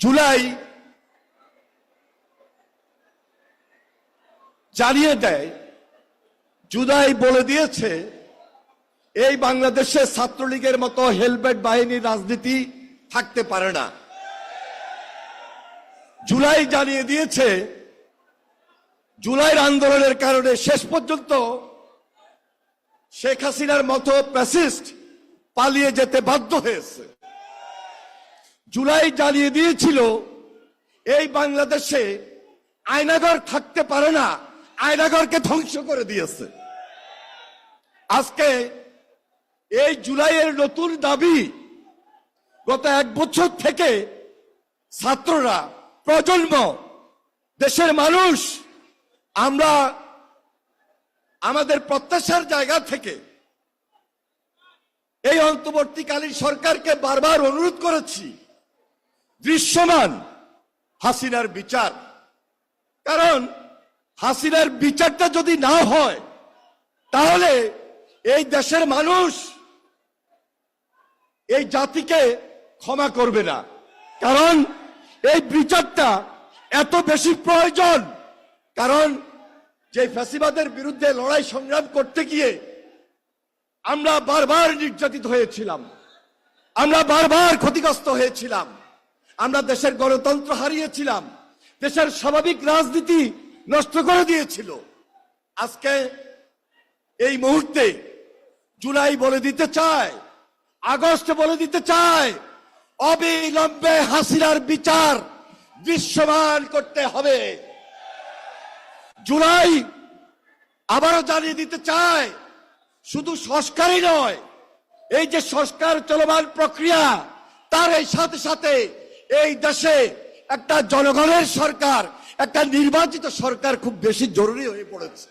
জুলাই জানিয়ে দেয়, জুলাই বলে দিয়েছে এই বাংলাদেশে ছাত্রলীগের মতো হেলমেট বাহিনীর রাজনীতি থাকতে পারে না। জুলাই জানিয়ে দিয়েছে জুলাইয়ের আন্দোলনের কারণে শেষ পর্যন্ত শেখ হাসিনার মতো ফ্যাসিস্ট পালিয়ে যেতে বাধ্য হয়েছে। জুলাই জানিয়ে দিয়েছিল এই বাংলাদেশে আয়নাঘর থাকতে পারে না, আয়নাঘরকে ধ্বংস করে দিয়েছে। আজকে এই জুলাইয়ের নতুন দাবি, গত 1 বছর থেকে ছাত্ররা, প্রজন্ম, দেশের মানুষ আমরা আমাদের প্রত্যাশার জায়গা থেকে এই অন্তর্বর্তীকালীন সরকারকে বারবার অনুরোধ করেছি দৃশ্যমান হাসিনার বিচার। কারণ হাসিনার বিচারটা যদি না হয় তাহলে এই দেশের মানুষ এই জাতিকে ক্ষমা করবে না। কারণ এই বিচারটা এত বেশি প্রয়োজন, কারণ যে ফ্যাসিবাদের বিরুদ্ধে লড়াই সংগ্রাম করতে গিয়ে আমরা বারবার নির্যাতিত হয়েছিলাম, আমরা বারবার ক্ষতিগ্রস্ত হয়েছিলাম, আমরা দেশের গণতন্ত্র হারিয়েছিলাম, দেশের স্বাভাবিক রাজনীতি নষ্ট করে দিয়েছিল। আজকে এই মুহূর্তে জুলাই বলে দিতে চায়, আগস্ট বলে দিতে চায়, অবিলম্বে হাসিনার বিচার দৃশ্যমান করতে হবে। জুলাই আবারও জানিয়ে দিতে চায় শুধু সংস্কারই নয়, এই যে সংস্কার চলমান প্রক্রিয়া, তার এই সাথে সাথে এই দেশে একটা জনগণের সরকার, একটা নির্বাচিত সরকার খুব বেশি জরুরি হয়ে পড়েছে।